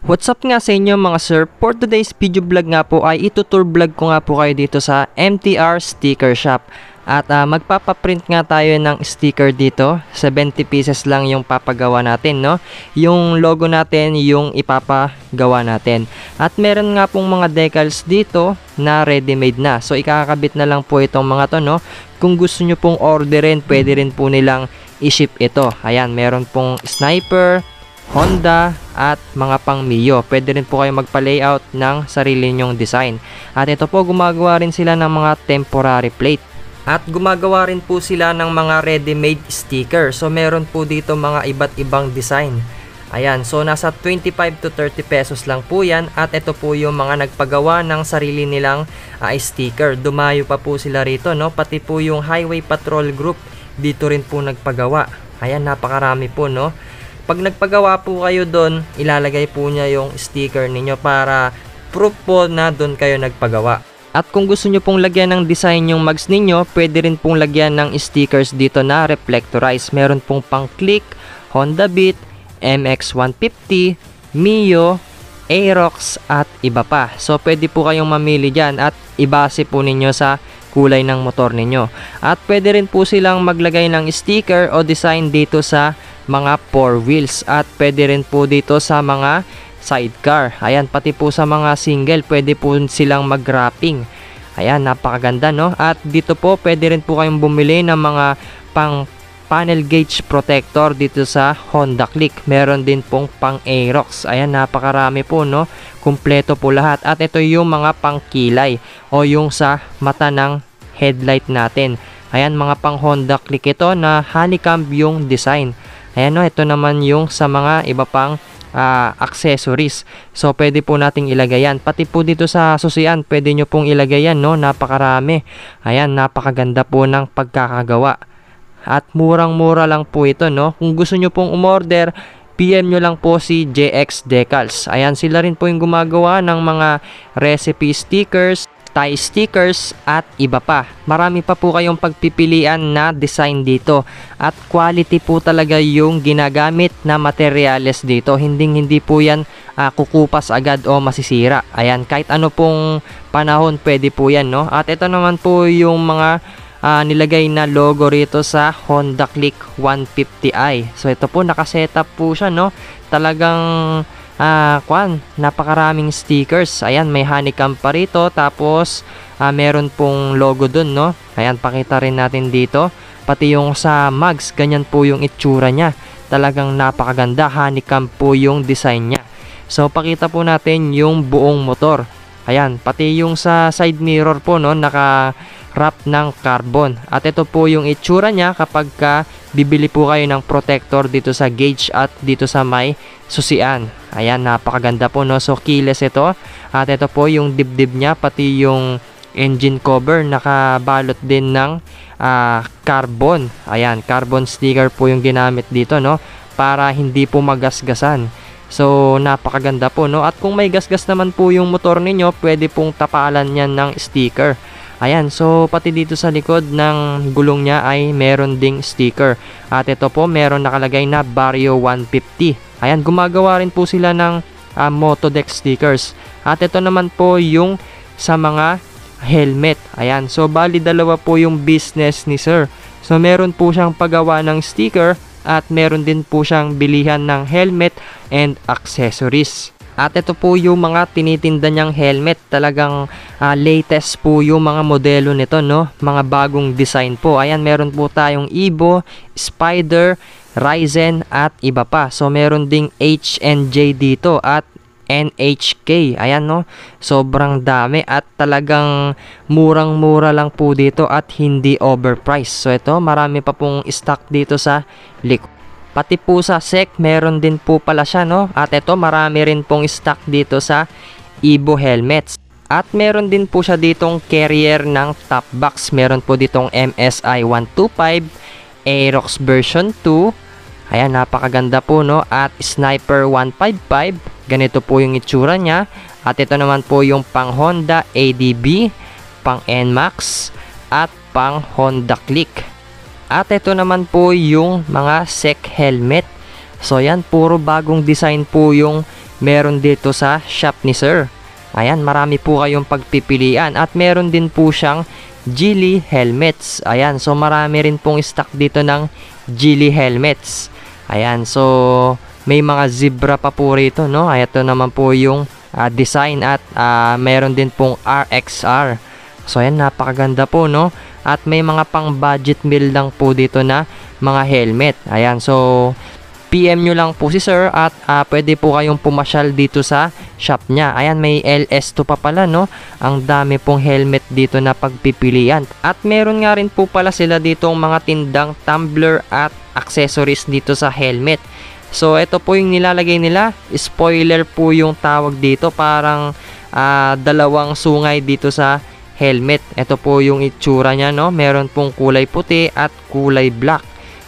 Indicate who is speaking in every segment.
Speaker 1: What's up nga sa inyo mga sir? For today's video vlog nga po ay itutour vlog ko nga po kayo dito sa MTR Sticker Shop. At magpapaprint nga tayo ng sticker dito. 70 pieces lang yung papagawa natin, no? Yung logo natin, yung ipapagawa natin. At meron nga pong mga decals dito na ready-made na. So ikakabit na lang po itong mga to, no? Kung gusto nyo pong orderin, pwede rin po nilang i-ship ito. Ayan, meron pong Sniper, Honda at mga pang Mio. Pwede rin po kayo magpa-layout ng sarili nyong design. At ito po, gumagawa rin sila ng mga temporary plate. At gumagawa rin po sila ng mga ready-made sticker. So meron po dito mga iba't ibang design. Ayan, so nasa 25 to 30 pesos lang po yan. At ito po yung mga nagpagawa ng sarili nilang sticker. Dumayo pa po sila rito, no? Pati po yung Highway Patrol Group dito rin po nagpagawa. Ayan, napakarami po, no? Pag nagpagawa po kayo doon, ilalagay po niya yung sticker ninyo para proof po na doon kayo nagpagawa. At kung gusto nyo pong lagyan ng design yung mugs ninyo, pwede rin pong lagyan ng stickers dito na reflectorize. Meron pong pang Click, Honda Beat, MX150, Mio, Aerox at iba pa. So pwede po kayong mamili dyan at ibase po ninyo sa kulay ng motor ninyo. At pwede rin po silang maglagay ng sticker o design dito sa mga 4 wheels at pwede rin po dito sa mga sidecar. Ayan, pati po sa mga single pwede po silang mag-wrapping. Ayan, napakaganda, no? At dito po pwede rin po kayong bumili ng mga pang panel gauge protector dito sa Honda Click. Meron din pong pang Aerox. Ayan, napakarami po, no? Kumpleto po lahat. At ito yung mga pang kilay o yung sa mata ng headlight natin. Ayan, mga pang Honda Click ito na honeycomb yung design. Ayan, no, ito naman yung sa mga iba pang accessories. So pwede po nating ilagay yan. Pati po dito sa susian, pwede nyo pong ilagay yan, no? Napakarami. Ayan, napakaganda po ng pagkakagawa. At murang-mura lang po ito, no? Kung gusto nyo pong umorder, PM nyo lang po si JX Decals. Ayan, sila rin po yung gumagawa ng mga recipe stickers, tie stickers at iba pa. Marami pa po kayong pagpipilian na design dito. At quality po talaga yung ginagamit na materyales dito. Hindi po yan kukupas agad o masisira. Ayan, kahit ano pong panahon pwede po yan, no? At ito naman po yung mga nilagay na logo rito sa Honda Click 150i. So ito po, nakasetup po siya, no? Talagang napakaraming stickers. Ayan, may honeycomb pa rito. Tapos meron pong logo dun, no? Ayan, pakita rin natin dito. Pati yung sa mugs, ganyan po yung itsura nya. Talagang napakaganda. Honeycomb po yung design nya. So pakita po natin yung buong motor. Ayan, pati yung sa side mirror po, no, naka-wrap ng carbon. At ito po yung itsura nya kapag bibili po kayo ng protector dito sa gauge at dito sa may susian. Ayan, napakaganda po, no. So keyless ito. At ito po yung dibdib nya, pati yung engine cover nakabalot din ng carbon. Ayan, carbon sticker po yung ginamit dito, no, para hindi po magasgasan. So napakaganda po, no. At kung may gasgas naman po yung motor ninyo, pwede pong tapalan yan ng sticker. Ayan, so pati dito sa likod ng gulong nya ay meron ding sticker. At ito po, meron nakalagay na Vario 150. Ayan, gumagawa rin po sila ng Motodeck stickers. At ito naman po yung sa mga helmet. Ayan, so bali dalawa po yung business ni sir. So meron po siyang paggawa ng sticker at meron din po siyang bilihan ng helmet and accessories. At ito po yung mga tinitinda niyang helmet. Talagang latest po yung mga modelo nito, no? Mga bagong design po. Ayan, meron po tayong Evo, Spider, Ryzen at iba pa. So meron ding H&J dito at NHK. Ayan, no? Sobrang dami at talagang murang-mura lang po dito at hindi overpriced. So ito, marami pa pong stock dito sa likod. Pati po sa SEC, meron din po pala siya, no? At ito, marami rin pong stock dito sa Evo helmets. At meron din po siya ditong carrier ng top box. Meron po ditong MSI 125, Aerox version 2. Ayan, napakaganda po, no? At Sniper 155. Ganito po yung itsura niya. At ito naman po yung pang Honda ADB, pang NMAX, at pang Honda Click. At ito naman po yung mga SEC helmet. So yan, puro bagong design po yung meron dito sa shop ni sir. Ayan, marami po kayong pagpipilian at meron din po siyang Geely helmets. Ayan, so marami rin pong stock dito ng Geely helmets. Ayan, so may mga zebra pa po rito, no? Ay, ito naman po yung design at meron din pong RXR. So ayan, napakaganda po, no? At may mga pang budget meal lang po dito na mga helmet. Ayan, so PM nyo lang po si sir at pwede po kayong pumasyal dito sa shop niya. Ayan, may LS2 pa pala, no? Ang dami pong helmet dito na pagpipilian. At meron nga rin po pala sila ditong mga tindang tumbler at accessories dito sa helmet. So ito po yung nilalagay nila. Spoiler po yung tawag dito. Parang dalawang sungay dito sa helmet. Ito po yung itsura niya, no? Meron pong kulay puti at kulay black.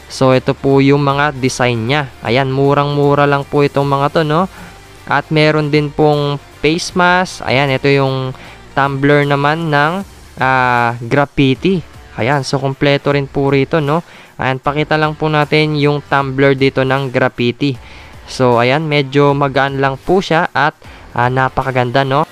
Speaker 1: So ito po yung mga design niya. Ayan, murang-mura lang po itong mga to, no? At meron din pong face mask. Ayan, ito yung tumbler naman ng graffiti. Ayan, so kompleto rin po rito, no? Ayan, pakita lang po natin yung tumbler dito ng graffiti. So ayan, medyo magaan lang po siya at napakaganda, no?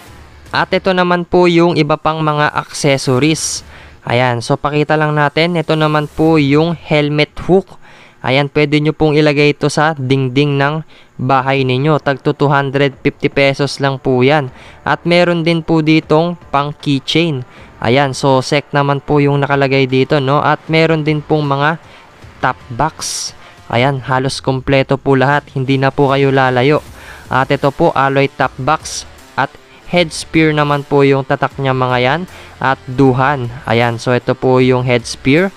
Speaker 1: At ito naman po yung iba pang mga accessories. Ayan, so pakita lang natin. Ito naman po yung helmet hook. Ayan, pwede nyo pong ilagay ito sa dingding ng bahay ninyo. Tagto 250 pesos lang po yan. At meron din po ditong pang keychain. Ayan, so SEC naman po yung nakalagay dito, no? At meron din pong mga top box. Ayan, halos kompleto po lahat. Hindi na po kayo lalayo. At ito po, alloy top box. At head spear naman po yung tatak niya mga yan. At duhan. Ayan, so ito po yung head spear.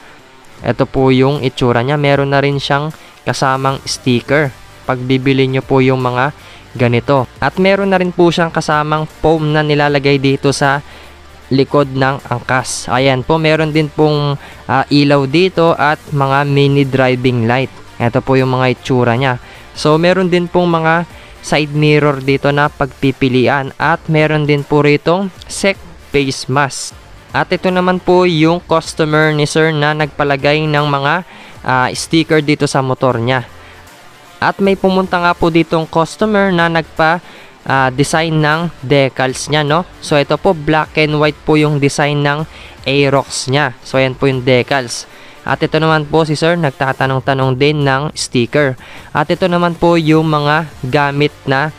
Speaker 1: Ito po yung itsura niya. Meron na rin siyang kasamang sticker pag bibili nyo po yung mga ganito. At meron na rin po siyang kasamang foam na nilalagay dito sa likod ng angkas. Ayan po, meron din pong ilaw dito at mga mini driving light. Ito po yung mga itsura niya. So meron din pong mga side mirror dito na pagpipilian at meron din po ritong SEC face mask. At ito naman po yung customer ni sir na nagpalagay ng mga sticker dito sa motor niya. At may pumunta nga po ditong customer na design ng decals niya, no? So ito po, black and white po yung design ng Aerox niya. So ayan po yung decals. At ito naman po si sir nagtatanong-tanong din ng sticker. At ito naman po yung mga gamit na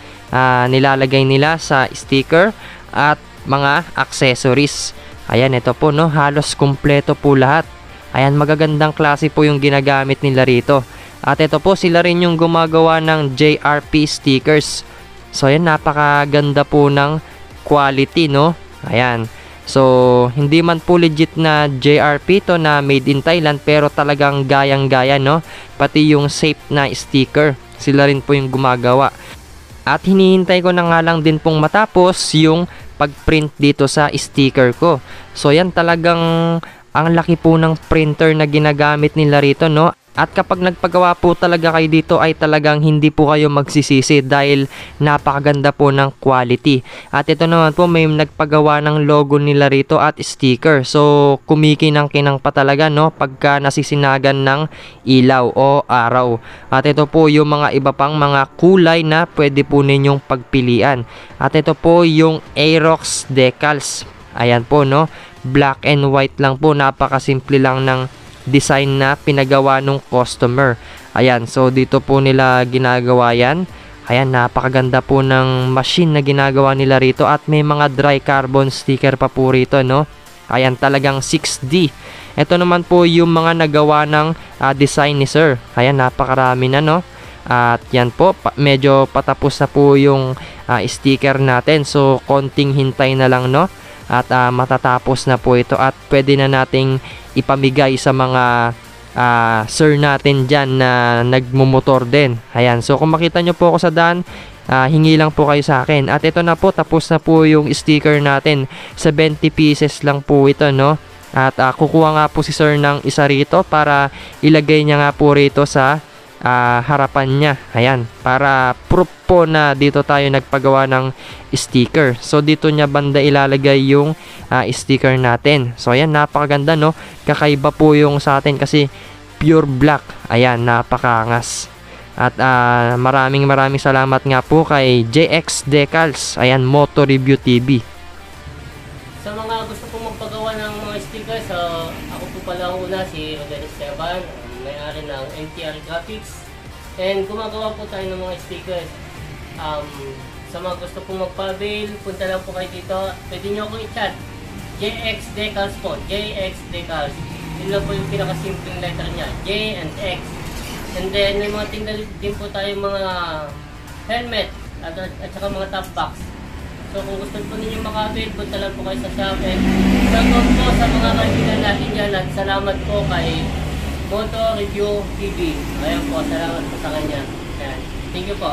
Speaker 1: nilalagay nila sa sticker at mga accessories. Ayan, ito po, no? Halos kumpleto po lahat. Ayan, magagandang klase po yung ginagamit nila rito. At ito po, sila rin yung gumagawa ng JRP stickers. So ayan, napakaganda po ng quality, no? Ayan. So hindi man po legit na JRP to na made in Thailand, pero talagang gayang-gaya, no? Pati yung safe na sticker, sila rin po yung gumagawa. At hinihintay ko na nga lang din pong matapos yung pag-print dito sa sticker ko. So yan, talagang ang laki po ng printer na ginagamit nila rito, no? At kapag nagpagawa po talaga kayo dito ay talagang hindi po kayo magsisisi dahil napakaganda po ng quality. At ito naman po, may nagpagawa ng logo nila rito at sticker. So kumikinang-kinang pa talaga, no, pagka nasisinagan ng ilaw o araw. At ito po yung mga iba pang mga kulay na pwede po ninyong pagpilian. At ito po yung Aerox decals. Ayan po, no, black and white lang po, napakasimple lang ng design na pinagawa nung customer. Ayan, so dito po nila ginagawa yan. Ayan, napakaganda po ng machine na ginagawa nila rito at may mga dry carbon sticker pa po rito, no? Ayan, talagang 6D. Ito naman po yung mga nagawa ng design ni sir. Ayan, napakarami na, no? At yan po, medyo patapos na po yung sticker natin. So konting hintay na lang, no? At matatapos na po ito at pwede na nating ipamigay sa mga sir natin dyan na nagmumotor din. Ayan, so kung makita nyo po ako sa daan, hingi lang po kayo sa akin. At ito na po, tapos na po yung sticker natin. 70 pieces lang po ito, no? At kukuha nga po si sir ng isa rito para ilagay niya nga po rito sa harapan niya. Ayan, para proof po na dito tayo nagpagawa ng sticker. So dito niya banda ilalagay yung sticker natin. So ayan, napakaganda, no? Kakaiba po yung sa atin kasi pure black. Ayan, napakaangas. At maraming salamat nga po kay JX Decals. Ayan, Moto Review TV.
Speaker 2: Sa mga gusto pong magpagawa ng mga stickers, ako po pala ang una, si Rodel Esteban, may-ari ng MTR Graphics. And gumagawa po tayo ng mga stickers. Sa mga gusto pong magpa-avail, punta lang po kayo dito. Pwede nyo akong i-chat. JX Decals po, JX Decals. Yun lang po yung pinakasimpleng letter niya, J and X. And then may mga tinda din po tayo mga helmet at saka mga top box. So kung gusto po ninyo makabit, punta lang po kayo sa shop. And salamat po sa mga kaibigan natin dyan at salamat po kay Moto Review TV. Ayan po, salamat po sa kanya. Ayan. Thank you po.